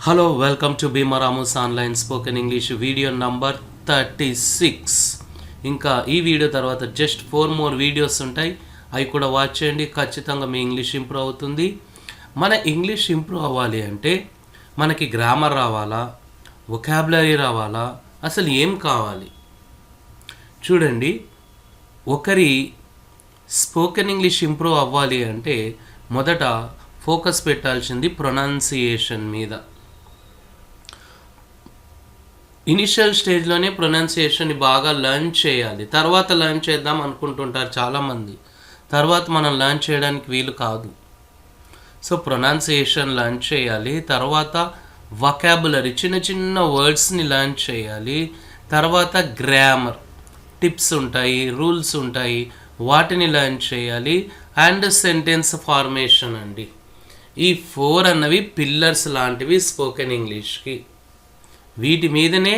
Hello welcome to Bhima Ramos online spoken English video number 36. ఇంకా ఈ video తర్వాత just 4 more videos ఉంటాయి, అవి కూడా వాచ్ చేయండి. ఖచ్చితంగా మీ ఇంగ్లీష్ ఇంప్రూవ్ అవుతుంది. మన ఇంగ్లీష్ ఇంప్రూవ్ అవ్వాలి అంటే మనకి గ్రామర్ రావాలా, వొకాబులరీ రావాలా, అసలు ఏం కావాలి? చూడండి, ఒకరి స్పోకెన్ ఇంగ్లీష్ ఇంప్రూవ్ అవ్వాలి అంటే మొదట ఫోకస్ పెట్టాల్సింది ప్రొనౌన్సియేషన్ మీద. ఇనిషియల్ స్టేజ్లోనే ప్రొనౌన్సియేషన్ని బాగా లర్న్ చేయాలి. తర్వాత లర్న్ చేద్దాం అనుకుంటుంటారు చాలామంది, తర్వాత మనం లర్న్ చేయడానికి వీలు కాదు. సో ప్రొనౌన్సియేషన్ లర్న్ చేయాలి, తర్వాత వొకాబులరీ చిన్న చిన్న వర్డ్స్ని లర్న్ చేయాలి, తర్వాత గ్రామర్ టిప్స్ ఉంటాయి, రూల్స్ ఉంటాయి, వాటిని లర్న్ చేయాలి, అండ్ సెంటెన్స్ ఫార్మేషన్ అండి. ఈ 4 అన్నవి పిల్లర్స్ లాంటివి స్పోకెన్ ఇంగ్లీష్కి. వీటి మీదనే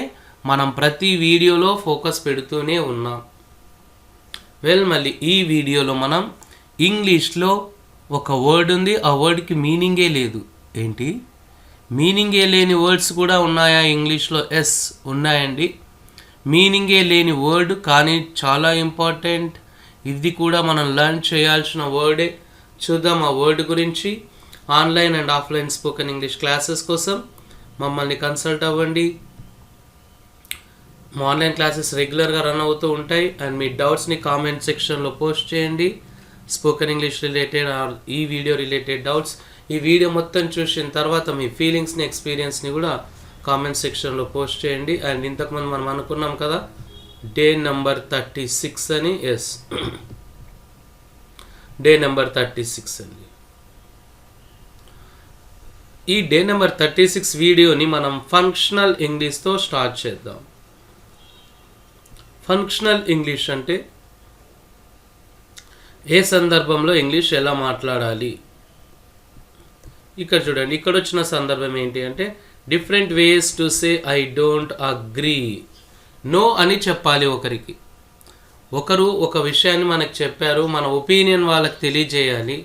మనం ప్రతి వీడియోలో ఫోకస్ పెడుతూనే ఉన్నాం. మళ్ళీ ఈ వీడియోలో మనం ఇంగ్లీష్లో ఒక వర్డ్ ఉంది, ఆ వర్డ్కి మీనింగే లేదు. ఏంటి, మీనింగే లేని వర్డ్స్ కూడా ఉన్నాయా ఇంగ్లీష్లో? ఎస్, ఉన్నాయండి. మీనింగే లేని వర్డ్ కానీ చాలా ఇంపార్టెంట్. ఇది కూడా మనం లర్న్ చేయాల్సిన వర్డే. చూద్దాం ఆ వర్డ్ గురించి. Online and offline spoken English classes కోసం మమ్మల్ని కన్సల్ట్ అవ్వండి. మా ఆన్లైన్ క్లాసెస్ రెగ్యులర్గా రన్ అవుతూ ఉంటాయి. అండ్ మీ డౌట్స్ని కామెంట్ సెక్షన్లో పోస్ట్ చేయండి. స్పోకెన్ ఇంగ్లీష్ రిలేటెడ్ ఆర్ ఈ వీడియో రిలేటెడ్ డౌట్స్. ఈ వీడియో మొత్తం చూసిన తర్వాత మీ ఫీలింగ్స్ని, ఎక్స్పీరియన్స్ని కూడా కామెంట్ సెక్షన్లో పోస్ట్ చేయండి. అండ్ ఇంతకుముందు మనం అనుకున్నాం కదా డే నెంబర్ 36 అని. ఎస్, డే నెంబర్ 36 అండి. ఈ డే నెంబర్ 36 వీడియోని మనం ఫంక్షనల్ ఇంగ్లీష్తో స్టార్ట్ చేద్దాం. ఫంక్షనల్ ఇంగ్లీష్ అంటే ఏ సందర్భంలో ఇంగ్లీష్ ఎలా మాట్లాడాలి. ఇక్కడ చూడండి, ఇక్కడ వచ్చిన సందర్భం ఏంటి అంటే different ways to say I don't agree. No అని చెప్పాలి ఒకరికి. ఒకరు ఒక విషయాన్ని మనకు చెప్పారు, మన ఒపీనియన్ వాళ్ళకి తెలియజేయాలి.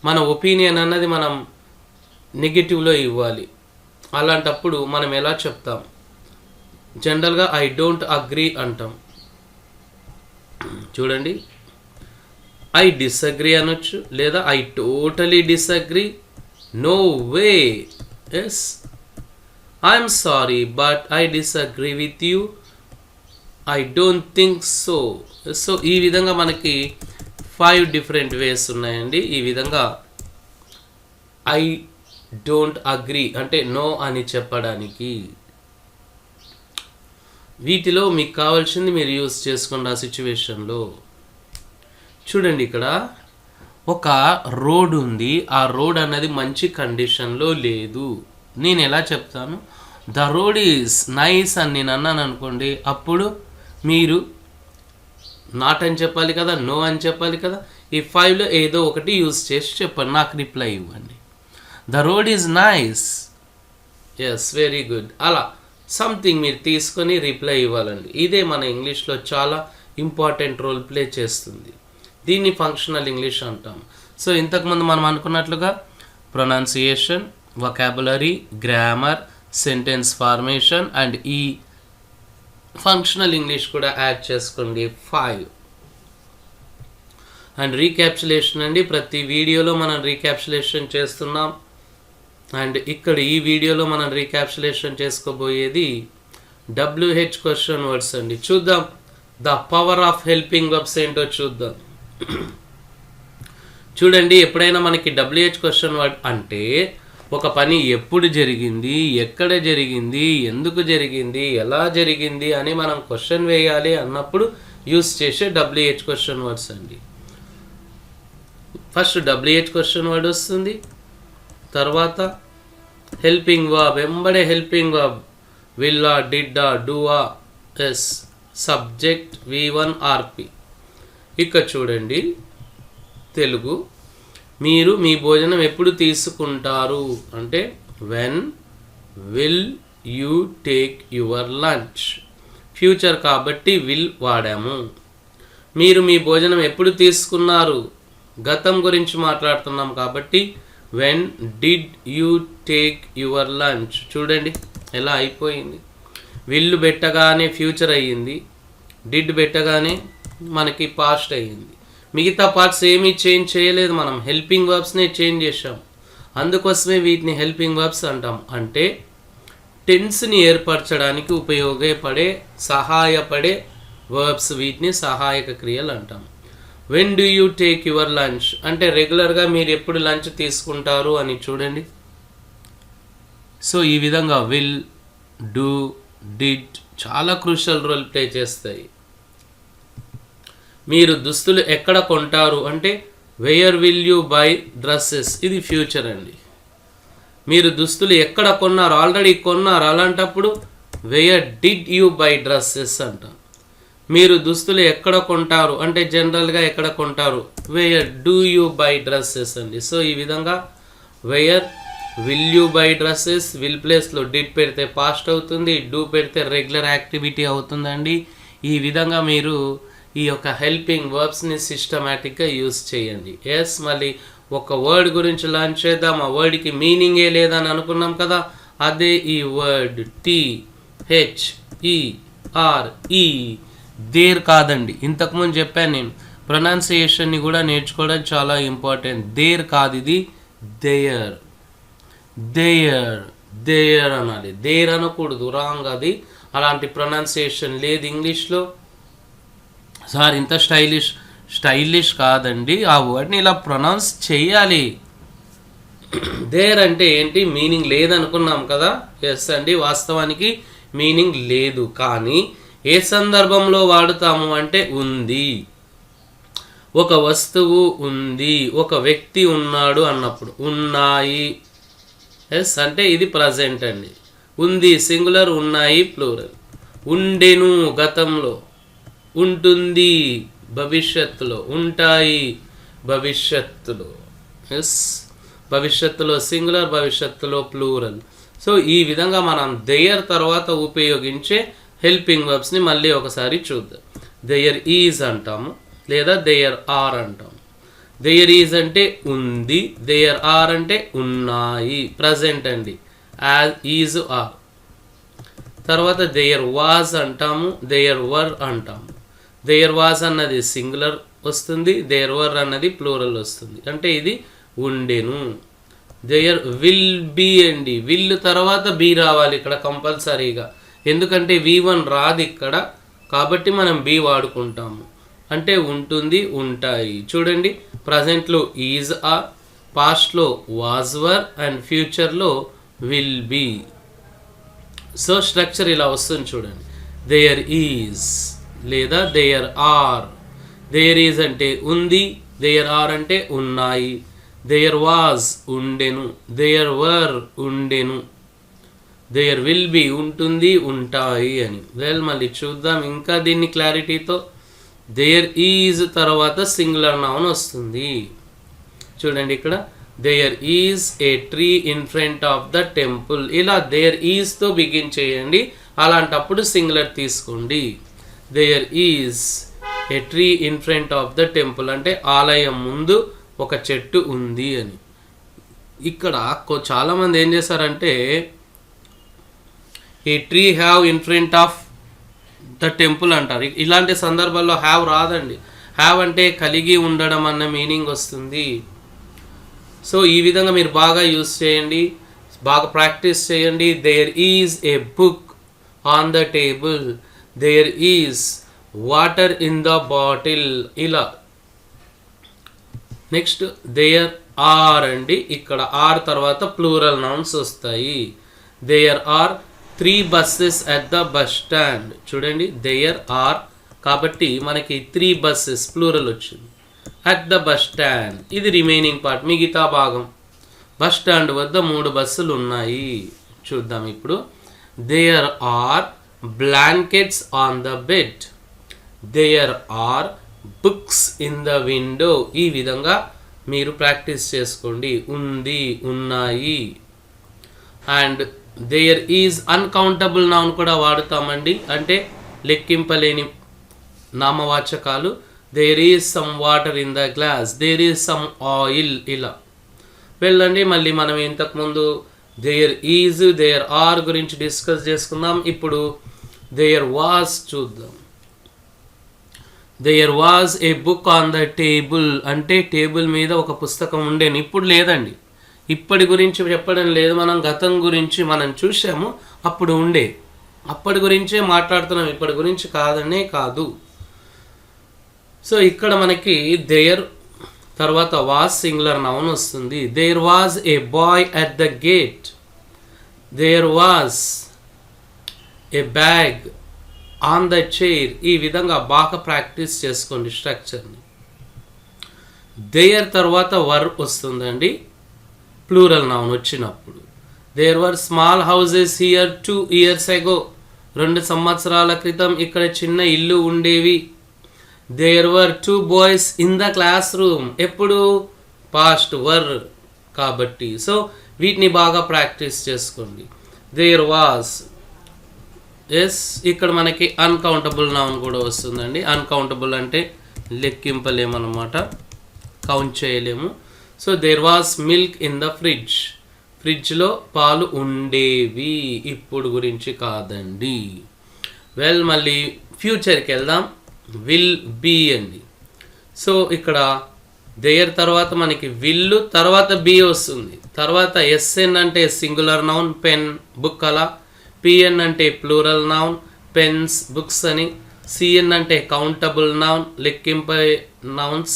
మన ఒపీనియన్ అన్నది మనం నెగిటివ్లో ఇవ్వాలి. అలాంటప్పుడు మనం ఎలా చెప్తాం? జనరల్గా ఐ డోంట్ అగ్రీ అంటాం. చూడండి, ఐ డిసగ్రీ అనొచ్చు, లేదా I totally disagree, no way, yes, I'm sorry but I disagree with you, I don't think so. So ఈ విధంగా మనకి 5 డిఫరెంట్ వేస్ ఉన్నాయండి. ఈ విధంగా ఐ డోంట్ అగ్రీ అంటే నో అని చెప్పడానికి. వీటిలో మీకు కావాల్సింది మీరు యూజ్ చేసుకోండి ఆ సిచ్యువేషన్లో. చూడండి, ఇక్కడ ఒక రోడ్ ఉంది, ఆ రోడ్ అన్నది మంచి కండిషన్లో లేదు. నేను ఎలా చెప్తాను? ద రోడ్ ఈజ్ నైస్ అని నేను అన్నాను అనుకోండి, అప్పుడు మీరు నాట్ అని చెప్పాలి కదా, నో అని చెప్పాలి కదా. ఈ 5లో ఏదో ఒకటి యూజ్ చేసి చెప్పండి, నాకు రిప్లై ఇవ్వండి. The road is nice, yes, very good. అలా సంథింగ్ మీరు తీసుకొని రిప్లై ఇవ్వాలండి. ఇదే మన ఇంగ్లీష్లో చాలా ఇంపార్టెంట్ రోల్ ప్లే చేస్తుంది. దీన్ని ఫంక్షనల్ ఇంగ్లీష్ అంటాం. సో ఇంతకుముందు మనం అనుకున్నట్లుగా pronunciation, vocabulary, grammar, sentence formation and ఈ ఫంక్షనల్ ఇంగ్లీష్ కూడా యాడ్ చేసుకోండి 5. అండ్ రీక్యాప్చులేషన్ అండి. ప్రతి వీడియోలో మనం రీక్యాప్చులేషన్ చేస్తున్నాం. అండ్ ఇక్కడ ఈ వీడియోలో మనం రీక్యాప్చులేషన్ చేసుకోబోయేది WH క్వశ్చన్ వర్డ్స్ అండి. చూద్దాం the power of helping verbs ఏంటో చూద్దాం. చూడండి, ఎప్పుడైనా మనకి WH క్వశ్చన్ వర్డ్ అంటే ఒక పని ఎప్పుడు జరిగింది, ఎక్కడ జరిగింది, ఎందుకు జరిగింది, ఎలా జరిగింది అని మనం క్వశ్చన్ వేయాలి అన్నప్పుడు యూస్ చేసే WH క్వశ్చన్ వర్డ్స్ అండి. ఫస్ట్ WH క్వశ్చన్ వర్డ్ వస్తుంది, తర్వాత హెల్పింగ్ వర్బ్, వెంబడే హెల్పింగ్ వర్బ్, విల్లా, డిడ్డా, డూవా, ఎస్, సబ్జెక్ట్ V1 RP. ఇక్కడ చూడండి, తెలుగు, మీరు మీ భోజనం ఎప్పుడు తీసుకుంటారు అంటే when will you take your lunch. Future కాబట్టి విల్ వాడాము. మీరు మీ భోజనం ఎప్పుడు తీసుకున్నారు, గతం గురించి మాట్లాడుతున్నాం కాబట్టి when did you take your lunch. చూడండి ఎలా అయిపోయింది. విల్ పెట్టగానే ఫ్యూచర్ అయ్యింది, డిడ్ పెట్టగానే మనకి పాస్ట్ అయ్యింది. మిగతా పార్ట్స్ ఏమీ చేంజ్ చేయలేదు, మనం హెల్పింగ్ వర్బ్స్నే చేంజ్ చేసాం. అందుకోసమే వీటిని హెల్పింగ్ వర్బ్స్ అంటాం. అంటే టెన్స్ని ఏర్పరచడానికి సహాయపడే వర్బ్స్, వీటిని సహాయక క్రియలు అంటాం. When do you take your lunch అంటే రెగ్యులర్గా మీరు ఎప్పుడు లంచ్ తీసుకుంటారు అని చూడండి. సో ఈ విధంగా విల్, డూ, డిడ్ చాలా క్రూషియల్ రోల్ ప్లే చేస్తాయి. మీరు దుస్తులు ఎక్కడ కొంటారు అంటే where will you by dresses, ఇది ఫ్యూచర్ అండి. మీరు దుస్తులు ఎక్కడ కొన్నారు, ఆల్రెడీ కొన్నారు, అలాంటప్పుడు where did you by dresses అంటాం. మీరు దుస్తులు ఎక్కడ కొంటారు అంటే జనరల్గా ఎక్కడ కొంటారు, where do you by dresses అండి. సో ఈ విధంగా where will you by dresses, will ప్లేస్లో డిడ్ పెడితే పాస్ట్ అవుతుంది, డూ పెడితే రెగ్యులర్ యాక్టివిటీ అవుతుందండి. ఈ విధంగా మీరు ఈ యొక్క హెల్పింగ్ వర్బ్స్ని సిస్టమేటిక్గా యూజ్ చేయండి. ఎస్, మళ్ళీ ఒక వర్డ్ గురించి లర్న్ చేద్దాం. ఆ వర్డ్కి మీనింగే లేదని అనుకున్నాం కదా, అదే ఈ వర్డ్ THERE. దేర్ కాదండి, ఇంతకుముందు చెప్పాను నేను. ప్రొనౌన్సియేషన్ని కూడా నేర్చుకోవడం చాలా ఇంపార్టెంట్. దేర్ కాదు, ఇది దేయర్. దేయర్ అనాలి, దేర్ అనకూడదు, రాంగ్ అది. అలాంటి ప్రొనౌన్సియేషన్ లేదు ఇంగ్లీష్లో. సార్ ఇంత స్టైలిష్ కాదండి, ఆ వర్డ్ని ఇలా ప్రొనౌన్స్ చేయాలి. దేర్ అంటే ఏంటి, మీనింగ్ లేదనుకున్నాం కదా. ఎస్ అండి, వాస్తవానికి మీనింగ్ లేదు. కానీ ఏ సందర్భంలో వాడుతాము అంటే ఉంది, ఒక వస్తువు ఉంది, ఒక వ్యక్తి ఉన్నాడు అన్నప్పుడు. ఉన్నాయి, ఎస్ అంటే ఇది ప్రజెంట్ అండి. ఉంది సింగులర్, ఉన్నాయి ప్లూరల్. ఉండెను గతంలో, ఉంటుంది భవిష్యత్తులో, ఉంటాయి భవిష్యత్తులో. ఎస్, భవిష్యత్తులో సింగులర్, భవిష్యత్తులో ప్లూరల్. సో ఈ విధంగా మనం దేయర్ తర్వాత ఉపయోగించే హెల్పింగ్ వర్బ్స్ని మళ్ళీ ఒకసారి చూద్దాం. దేయర్ ఈజ్ అంటాము, లేదా దేయర్ ఆర్ అంటాము. దేయర్ ఈజ్ అంటే ఉంది, దేయర్ ఆర్ అంటే ఉన్నాయి, ప్రజెంట్ అండి, యాజ్, ఈజ్, ఆర్. తర్వాత దేయర్ వాజ్ అంటాము, దేయర్ వర్ అంటాము. దేయర్ వాజ్ అన్నది సింగులర్ వస్తుంది, దేయర్ వర్ అన్నది ప్లూరల్ వస్తుంది, అంటే ఇది ఉండెను. దేయర్ విల్ బీ అండి, విల్ తర్వాత బీ రావాలి ఇక్కడ కంపల్సరీగా, ఎందుకంటే V1 రాదు ఇక్కడ, కాబట్టి మనం బీ వాడుకుంటాము. అంటే ఉంటుంది, ఉంటాయి. చూడండి, ప్రజెంట్లో ఈజ్ ఆర్, పాస్ట్లో వాజ్ వర్, అండ్ ఫ్యూచర్లో విల్ బీ. సో స్ట్రక్చర్ ఇలా వస్తుంది చూడండి. దేయర్ ఈజ్ లేదా దేయర్ ఆర్. దేయర్ ఈజ్ అంటే ఉంది, దేయర్ ఆర్ అంటే ఉన్నాయి, దేయర్ వాజ్ ఉండెను, దేయర్ వర్ ఉండెను, దేయర్ విల్ బి ఉంటుంది, ఉంటాయి అని. వెల్, మళ్ళీ చూద్దాం ఇంకా దీన్ని క్లారిటీతో. దేయర్ ఈజ్ తర్వాత సింగులర్ నౌన్ వస్తుంది. చూడండి ఇక్కడ, there is a tree in front of the temple. ఇలా దేయర్ ఈజ్తో బిగిన్ చేయండి, అలాంటప్పుడు సింగులర్ తీసుకోండి. There is a tree in front of the temple అంటే ఆలయం ముందు ఒక చెట్టు ఉంది అని. ఇక్కడ చాలామంది ఏం చేశారంటే ఈ tree have in front of the temple అంటారు. ఇలాంటి సందర్భాల్లో హ్యావ్ రాదండి. హ్యావ్ అంటే కలిగి ఉండడం అన్న మీనింగ్ వస్తుంది. సో ఈ విధంగా మీరు బాగా యూస్ చేయండి, బాగా ప్రాక్టీస్ చేయండి. There is a book on the table, there is water in the bottle. ఇలా నెక్స్ట్ దేర్ ఆర్ అండి, ఇక్కడ ఆర్ తర్వాత ప్లూరల్ నౌన్స్ వస్తాయి. There are 3 buses at the bus stand. చూడండి, దేర్ ఆర్ కాబట్టి మనకి 3 buses ప్లూరల్ వచ్చింది. అట్ ద బస్ స్టాండ్ ఇది రిమైనింగ్ పార్ట్, మిగతా భాగం. బస్ స్టాండ్ వద్ద 3 బస్సులు ఉన్నాయి. చూద్దాం ఇప్పుడు. There are blankets on the bed, there are books in the window. ఈ విధంగా మీరు ప్రాక్టీస్ చేసుకోండి. ఉంది, ఉన్నాయి. And there is uncountable noun కూడా వాడుతామండి, అంటే లెక్కింపలేని నామవాచకాలు. There is some water in the glass, there is some oil. ఇలా వెళ్ళండి. మళ్ళీ మనం ఇంతకుముందు దేర్ ఈజ్ దేర్ ఆర్ గురించి డిస్కస్ చేసుకుందాం. ఇప్పుడు దేర్ వాజ్ చూద్దాం. There was a book on the table అంటే టేబుల్ మీద ఒక పుస్తకం ఉండేను. ఇప్పుడు లేదండి, ఇప్పటి గురించి చెప్పడం లేదు, మనం గతం గురించి మనం చూసాము. అప్పుడు ఉండే, అప్పటి గురించే మాట్లాడుతున్నాం, ఇప్పటి గురించి కాదనే కాదు. సో ఇక్కడ మనకి దేర్ తర్వాత వాజ్ సింగులర్ నౌన్ వస్తుంది. There was a boy at the gate. There was a bag on the chair. ఈ విధంగా బాగా ప్రాక్టీస్ చేసుకోండి స్ట్రక్చర్ని. దేర్ తర్వాత వర్ వస్తుందండి ప్లూరల్ నౌన్ వచ్చినప్పుడు. There were small houses here 2 years ago. 2 సంవత్సరాల క్రితం ఇక్కడ చిన్న ఇల్లు ఉండేవి. There were 2 boys in the class room. ఎప్పుడు పాస్ట్ వర్ కాబట్టి. సో వీటిని బాగా ప్రాక్టీస్ చేసుకోండి. దేర్ వాజ్ ఇక్కడ మనకి అన్కౌంటబుల్ నౌన్ కూడా వస్తుందండి. అన్కౌంటబుల్ అంటే లెక్కింపలేమన్నమాట, కౌంట్ చేయలేము. So there was milk in the fridge. ఫ్రిడ్జ్లో పాలు ఉండేవి, ఇప్పుడు గురించి కాదండి. మళ్ళీ ఫ్యూచర్కి వెళ్దాం. విల్ బీ అండి. సో ఇక్కడ దేర్ తర్వాత మనకి విల్లు తర్వాత బీ వస్తుంది. తర్వాత ఎస్ఎన్ అంటే సింగులర్ నౌన్, పెన్ బుక్ అలా. పిఎన్ అంటే ప్లూరల్ నౌన్, పెన్స్ బుక్స్ అని. సిఎన్ అంటే కౌంటబుల్ నౌన్, లెక్కింప nouns,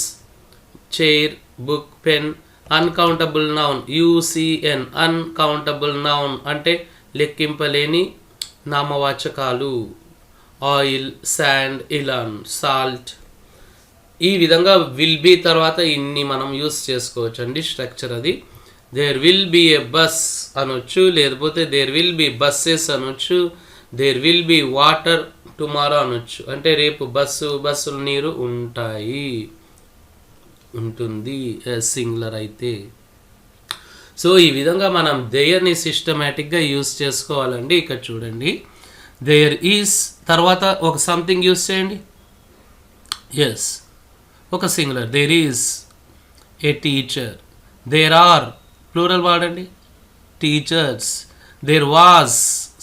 chair book pen. Uncountable noun UCN, uncountable noun అంటే లెక్కింపలేని నామవాచకాలు. ఆయిల్, శాండ్, ఇలాన్, సాల్ట్. ఈ విధంగా విల్ బీ తర్వాత ఇన్ని మనం యూస్ చేసుకోవచ్చు అండి స్ట్రక్చర్ అది. There will be a bus అనొచ్చు, లేకపోతే దేర్ విల్ బీ బస్సెస్ అనొచ్చు, there will be water tomorrow అనొచ్చు. అంటే రేపు బస్సులు నీరు ఉంటాయి, ఉంటుంది సింగులర్ అయితే. సో ఈ విధంగా మనం దేర్ని సిస్టమేటిక్గా యూస్ చేసుకోవాలండి. ఇక్కడ చూడండి, దేర్ ఈజ్ తర్వాత ఒక సంథింగ్ యూస్ చేయండి. ఎస్, ఒక singular. There is a teacher. There are plural వాడండి, టీచర్స్. దేర్ వాజ్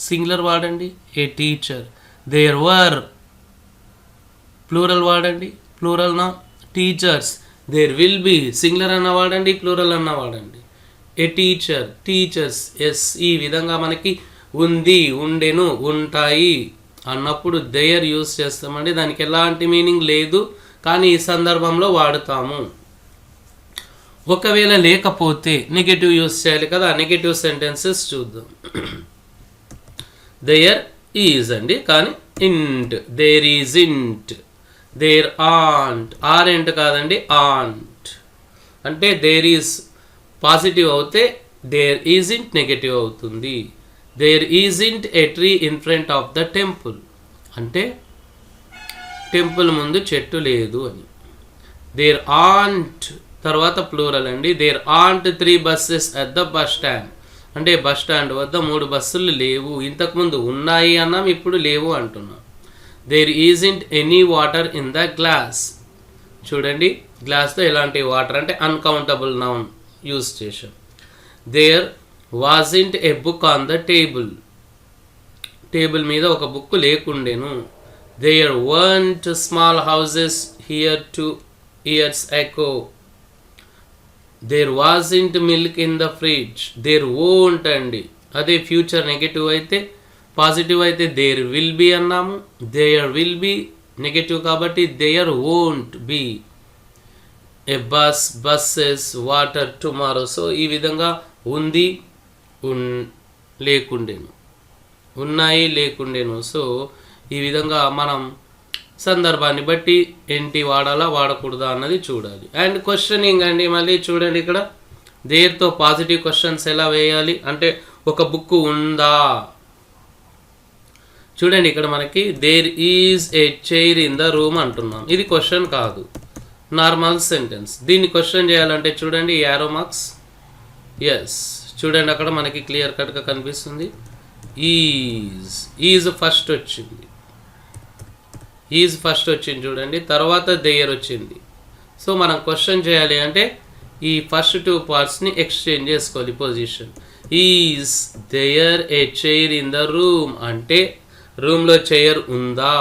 సింగులర్ వాడండి, a teacher. There were plural వాడండి, ప్లూరల్ నా teachers. There will be singular అన్న వాడండి, ప్లూరల్ అన్న వాడండి, ఏ టీచర్, టీచర్స్. ఎస్, ఈ విధంగా మనకి ఉంది, ఉండెను, ఉంటాయి అన్నప్పుడు దేర్ యూస్ చేస్తామండి. దానికి ఎలాంటి మీనింగ్ లేదు, కానీ ఈ సందర్భంలో వాడుతాము. ఒకవేళ లేకపోతే నెగటివ్ యూస్ చేయాలి కదా. నెగటివ్ సెంటెన్సెస్ చూద్దాం. దేర్ ఈజ్ అండి, కానీ isn't. There isn't. There aren't, aren't కాదండి, ఆంట్. అంటే దేర్ ఈజ్ పాజిటివ్ అవుతే దేర్ ఈజింట్ నెగటివ్ అవుతుంది. There isn't a tree in front of the temple అంటే టెంపుల్ ముందు చెట్టు లేదు అని. దేర్ ఆంట్ తర్వాత ప్లూరల్ అండి. There aren't 3 buses at the bus stand అంటే బస్ స్టాండ్ వద్ద 3 బస్సులు లేవు. ఇంతకుముందు ఉన్నాయి అన్నాం, ఇప్పుడు లేవు అంటున్నాం. There isn't any water in the glass. చూడండి, గ్లాస్తో ఎలాంటి వాటర్ అంటే అన్కౌంటబుల్ నౌన్ యూజ్ చేశాం. There wasn't a book on the table. Table మీద ఒక బుక్ లేకుండేను. There weren't small houses here 2 years ago. There wasn't milk in the fridge. There won't అండి. అదే ఫ్యూచర్ నెగటివ్ అయితే, పాజిటివ్ అయితే there will be అన్నాము. There will be negative కాబట్టి there won't be. A bus, buses, water tomorrow. So ఈ విధంగా ఉంది, లేకుండేను, ఉన్నాయి, లేకుండేను. సో ఈ విధంగా మనం సందర్భాన్ని బట్టి ఏంటి వాడాలా వాడకూడదా అన్నది చూడాలి. అండ్ క్వశ్చనింగ్ అండి. మళ్ళీ చూడండి, ఇక్కడ దేర్తో పాజిటివ్ క్వశ్చన్స్ ఎలా వేయాలి అంటే ఒక బుక్ ఉందా. చూడండి, ఇక్కడ మనకి there is a chair in the room అంటున్నాం. ఇది క్వశ్చన్ కాదు, నార్మల్ సెంటెన్స్. దీన్ని క్వశ్చన్ చేయాలంటే చూడండి, యారో మార్క్స్. ఎస్, చూడండి అక్కడ మనకి క్లియర్ కట్గా కనిపిస్తుంది. ఈజ్ ఫస్ట్ వచ్చింది, ఈజ్ ఫస్ట్ వచ్చింది చూడండి. తర్వాత దేర్ వచ్చింది. సో మనం క్వశ్చన్ చేయాలి అంటే ఈ ఫస్ట్ 2 పార్ట్స్ని ఎక్స్చేంజ్ చేసుకోవాలి position. Is there a chair in the room అంటే రూమ్లో చైర్ ఉందా.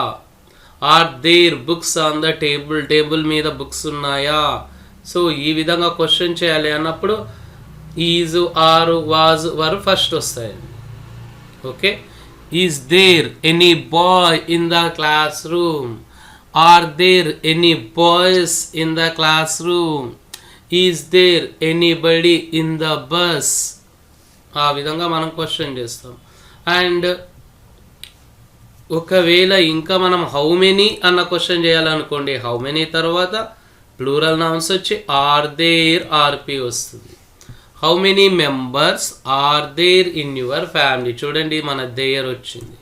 Are there books on the table table మీద బుక్స్ ఉన్నాయా. సో ఈ విధంగా క్వశ్చన్ చేయాలి అన్నప్పుడు is are was were first వస్తాయండి. Okay. Is there any boy in the class room. Are there any boys in the class room. Is there anybody in the bus. ఆ విధంగా మనం question చేస్తాం. And ఒకవేళ ఇంకా మనం హౌ మెనీ అన్న question చేయాలనుకోండి, హౌ మెనీ తర్వాత ప్లూరల్ నౌన్స్ వచ్చి ఆర్ దేర్ ఆర్పి వస్తుంది. How many members are there in your family. చూడండి మన దేర్ వచ్చింది.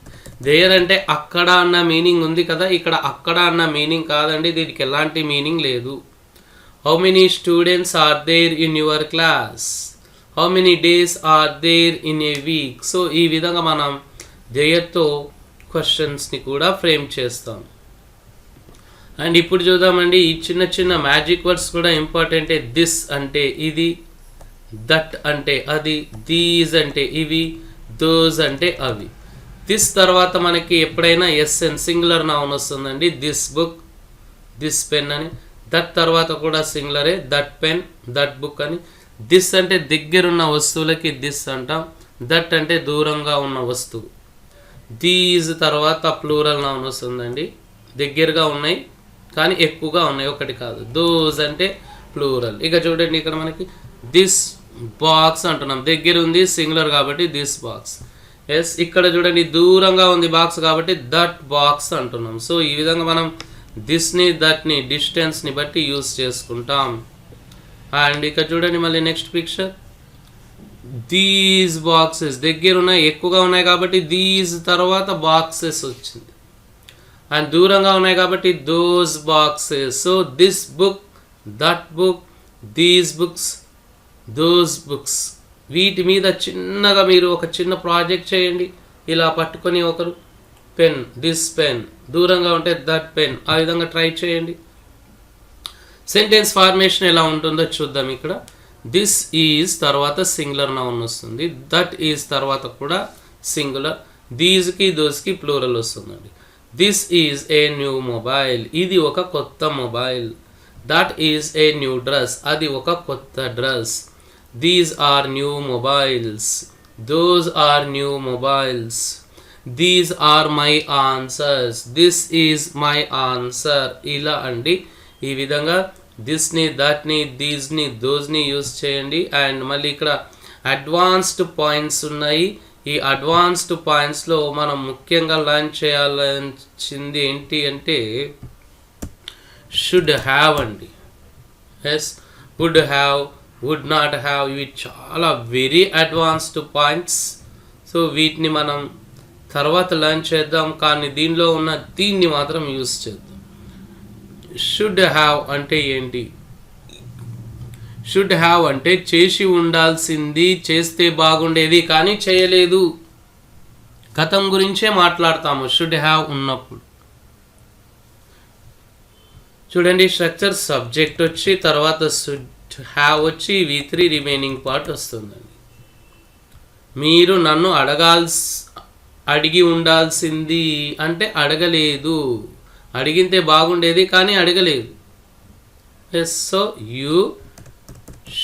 దేర్ అంటే అక్కడ అన్న మీనింగ్ ఉంది కదా, ఇక్కడ అక్కడ అన్న మీనింగ్ కాదండి, దీనికి ఎలాంటి మీనింగ్ లేదు. How many students are there in your class. How many days are there in a week. So ఈ విధంగా మనం దేర్తో క్వశ్చన్స్ని కూడా ఫ్రేమ్ చేస్తాం. అండ్ ఇప్పుడు చూద్దామండి ఈ చిన్న చిన్న మ్యాజిక్ వర్డ్స్ కూడా ఇంపార్టెంటే. దిస్ అంటే ఇది, దట్ అంటే అది, దీస్ అంటే ఇవి, దోస్ అంటే అవి. దిస్ తర్వాత మనకి ఎప్పుడైనా ఎస్ఎన్ సింగులర్ నౌన్ వస్తుందండి. దిస్ బుక్, దిస్ పెన్ అని. దట్ తర్వాత కూడా సింగులరే, దట్ పెన్, దట్ బుక్ అని. దిస్ అంటే దగ్గరున్న వస్తువులకి దిస్ అంటాం. దట్ అంటే దూరంగా ఉన్న వస్తువు. దీస్ తర్వాత ప్లూరల్ నౌన్ వస్తుందండి. దగ్గరగా ఉన్నాయి కానీ ఎక్కువగా ఉన్నాయి, ఒకటి కాదు. దోస్ అంటే ప్లూరల్. ఇక చూడండి ఇక్కడ మనకి దిస్ బాక్స్ అంటున్నాం, దగ్గర ఉంది సింగులర్ కాబట్టి దిస్ బాక్స్. ఎస్, ఇక్కడ చూడండి దూరంగా ఉంది బాక్స్ కాబట్టి దట్ బాక్స్ అంటున్నాం. సో ఈ విధంగా మనం దిస్ని దట్ని డిస్టెన్స్ని బట్టి యూస్ చేసుకుంటాం. అండ్ ఇక్కడ చూడండి మళ్ళీ నెక్స్ట్ పిక్చర్. దీస్ బాక్సెస్ దగ్గర ఉన్నాయి, ఎక్కువగా ఉన్నాయి కాబట్టి దీస్ తర్వాత బాక్సెస్ వచ్చింది. అండ్ దూరంగా ఉన్నాయి కాబట్టి those boxes. So this book, that book, these books, those books. వీటి మీద చిన్నగా మీరు ఒక చిన్న ప్రాజెక్ట్ చేయండి. ఇలా పట్టుకొని ఒకరు పెన్, దిస్ పెన్, దూరంగా ఉంటే దట్ పెన్, ఆ విధంగా ట్రై చేయండి. సెంటెన్స్ ఫార్మేషన్ ఎలా ఉంటుందో చూద్దాం. ఇక్కడ దిస్ ఈజ్ తర్వాత సింగులర్ నౌన్ వస్తుంది, దట్ ఈజ్ తర్వాత కూడా సింగులర్, దీస్కి దోస్కి ప్లూరల్ వస్తుందండి. This is a new mobile, ఇది ఒక కొత్త mobile. That is a new dress, అది ఒక కొత్త dress. These are new mobiles, those are new mobiles. These are my answers, this is my answer. ఇలా అండి ఈ విధంగా దిస్ని, దట్ని, దీస్ని, దోస్ని యూజ్ చేయండి. అండ్ మళ్ళీ ఇక్కడ అడ్వాన్స్డ్ పాయింట్స్ ఉన్నాయి. ఈ అడ్వాన్స్డ్ పాయింట్స్లో మనం ముఖ్యంగా లర్న్ చేయాల్సింది ఏంటి అంటే షుడ్ హ్యావ్ అండి. Yes, would have, would not have, ఇవి చాలా వెరీ అడ్వాన్స్డ్ పాయింట్స్. సో వీటిని మనం తర్వాత లర్న్ చేద్దాం, కానీ దీనిలో ఉన్న దీన్ని మాత్రం యూజ్ చేద్దాం. షుడ్ హ్యావ్ అంటే ఏంటి? షుడ్ హ్యావ్ అంటే చేసి ఉండాల్సింది, చేస్తే బాగుండేది కానీ చేయలేదు. గతం గురించే మాట్లాడతాము షుడ్ హ్యావ్ ఉన్నప్పుడు. చూడండి స్ట్రక్చర్, సబ్జెక్ట్ వచ్చి తర్వాత షుడ్ హ్యావ్ వచ్చి V3 రిమైనింగ్ పార్ట్ వస్తుందండి. మీరు నన్ను అడిగి ఉండాల్సింది అంటే అడగలేదు, అడిగితే బాగుండేది కానీ అడగలేదు. Yes, so you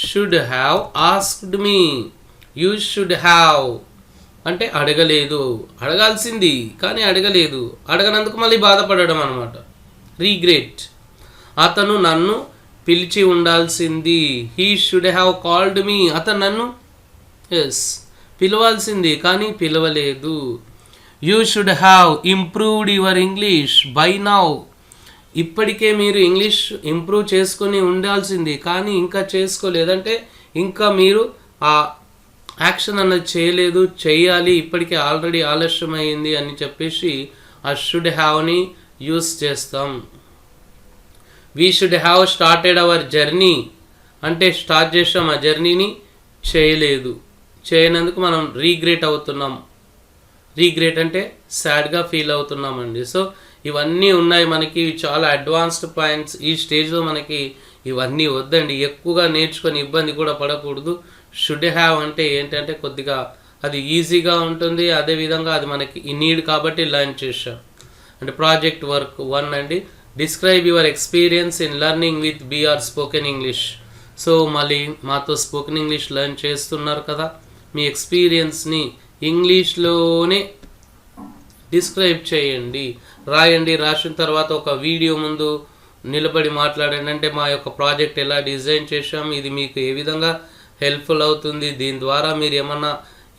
should have asked me. You should have అంటే అడగలేదు, అడగాల్సింది కానీ అడగలేదు, అడగనందుకు మళ్ళీ బాధపడడం అనమాట, రీగ్రెట్. అతను నన్ను పిలిచి ఉండాల్సింది. He should have called me, అతను నన్ను పిలవాల్సింది కానీ పిలవలేదు. You should have improved your English by now. ఇప్పటికే మీరు ఇంగ్లీష్ ఇంప్రూవ్ చేసుకొని ఉండాల్సింది కానీ ఇంకా చేసుకోలేదంటే ఇంకా మీరు ఆ యాక్షన్ అన్నది చేయలేదు, చేయాలి, ఇప్పటికే ఆల్రెడీ ఆలస్యమైంది అని చెప్పేసి ఆ షుడ్ హ్యావ్ని యూస్ చేస్తాం. We should have started our journey అంటే స్టార్ట్ చేసాం ఆ జర్నీని, చేయలేదు, చేయనందుకు మనం రీగ్రెట్ అవుతున్నాం. రీగ్రెట్ అంటే సాడ్గా ఫీల్ అవుతున్నామండి. సో ఇవన్నీ ఉన్నాయి మనకి, చాలా అడ్వాన్స్డ్ పాయింట్స్. ఈ స్టేజ్లో మనకి ఇవన్నీ వద్దండి. ఎక్కువగా నేర్చుకొని ఇబ్బంది కూడా పడకూడదు. షుడ్ హ్యావ్ అంటే ఏంటంటే కొద్దిగా అది ఈజీగా ఉంటుంది, అదేవిధంగా అది మనకి నీడ్ కాబట్టి లర్న్ చేసాం. అంటే ప్రాజెక్ట్ వర్క్ 1 అండి, describe your experience in learning with BR spoken English. So మళ్ళీ మాతో స్పోకెన్ ఇంగ్లీష్ లర్న్ చేస్తున్నారు కదా, మీ ఎక్స్పీరియన్స్ని ఇంగ్లీష్లోనే డిస్క్రైబ్ చేయండి, రాయండి. రాసిన తర్వాత ఒక వీడియో ముందు నిలబడి మాట్లాడండి. అంటే మా యొక్క ప్రాజెక్ట్ ఎలా డిజైన్ చేశాం, ఇది మీకు ఏ విధంగా హెల్ప్ఫుల్ అవుతుంది, దీని ద్వారా మీరు ఏమన్నా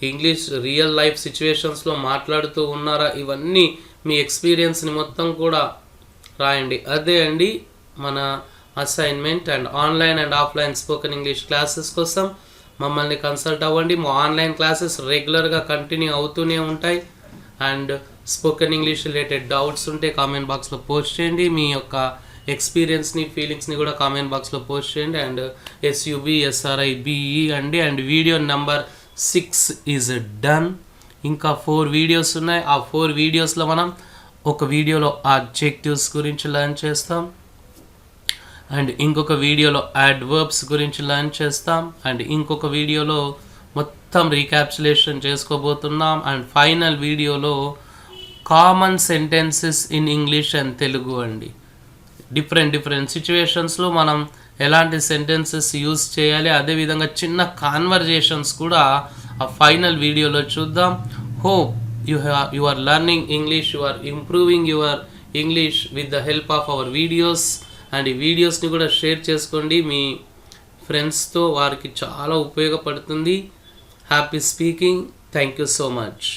ఇంగ్లీష్ రియల్ లైఫ్ సిచ్యువేషన్స్లో మాట్లాడుతూ ఉన్నారా, ఇవన్నీ మీ ఎక్స్పీరియన్స్ని మొత్తం కూడా రాయండి. అదే అండి మన assignment. And online and offline spoken English classes కోసం మమ్మల్ని కన్సల్ట్ అవ్వండి. మా ఆన్లైన్ క్లాసెస్ రెగ్యులర్గా కంటిన్యూ అవుతూనే ఉంటాయి. And spoken English related doubts ఉంటే కామెంట్ బాక్స్లో పోస్ట్ చేయండి. మీ యొక్క ఎక్స్పీరియన్స్ని ఫీలింగ్స్ని కూడా కామెంట్ బాక్స్లో పోస్ట్ చేయండి. అండ్ SUBSRIBE అండి. And video number 6 is done. ఇంకా 4 వీడియోస్ ఉన్నాయి. ఆ 4 వీడియోస్లో మనం ఒక వీడియోలో అడ్జెక్టివ్స్ గురించి లర్న్ చేస్తాం, అండ్ ఇంకొక వీడియోలో అడ్వర్బ్స్ గురించి లర్న్ చేస్తాం, అండ్ ఇంకొక వీడియోలో మొత్తం రీక్యాప్చులేషన్ చేసుకోబోతున్నాం, అండ్ ఫైనల్ వీడియోలో common sentences in English and Telugu అండి. డిఫరెంట్ సిచ్యువేషన్స్లో మనం ఎలాంటి సెంటెన్సెస్ యూజ్ చేయాలి, అదేవిధంగా చిన్న కాన్వర్జేషన్స్ కూడా ఆ ఫైనల్ వీడియోలో చూద్దాం. Hope you are learning English, you are improving your English with the help of our videos. And ఈ వీడియోస్ని కూడా షేర్ చేసుకోండి మీ ఫ్రెండ్స్తో, వారికి చాలా ఉపయోగపడుతుంది. Happy speaking. Thank you so much.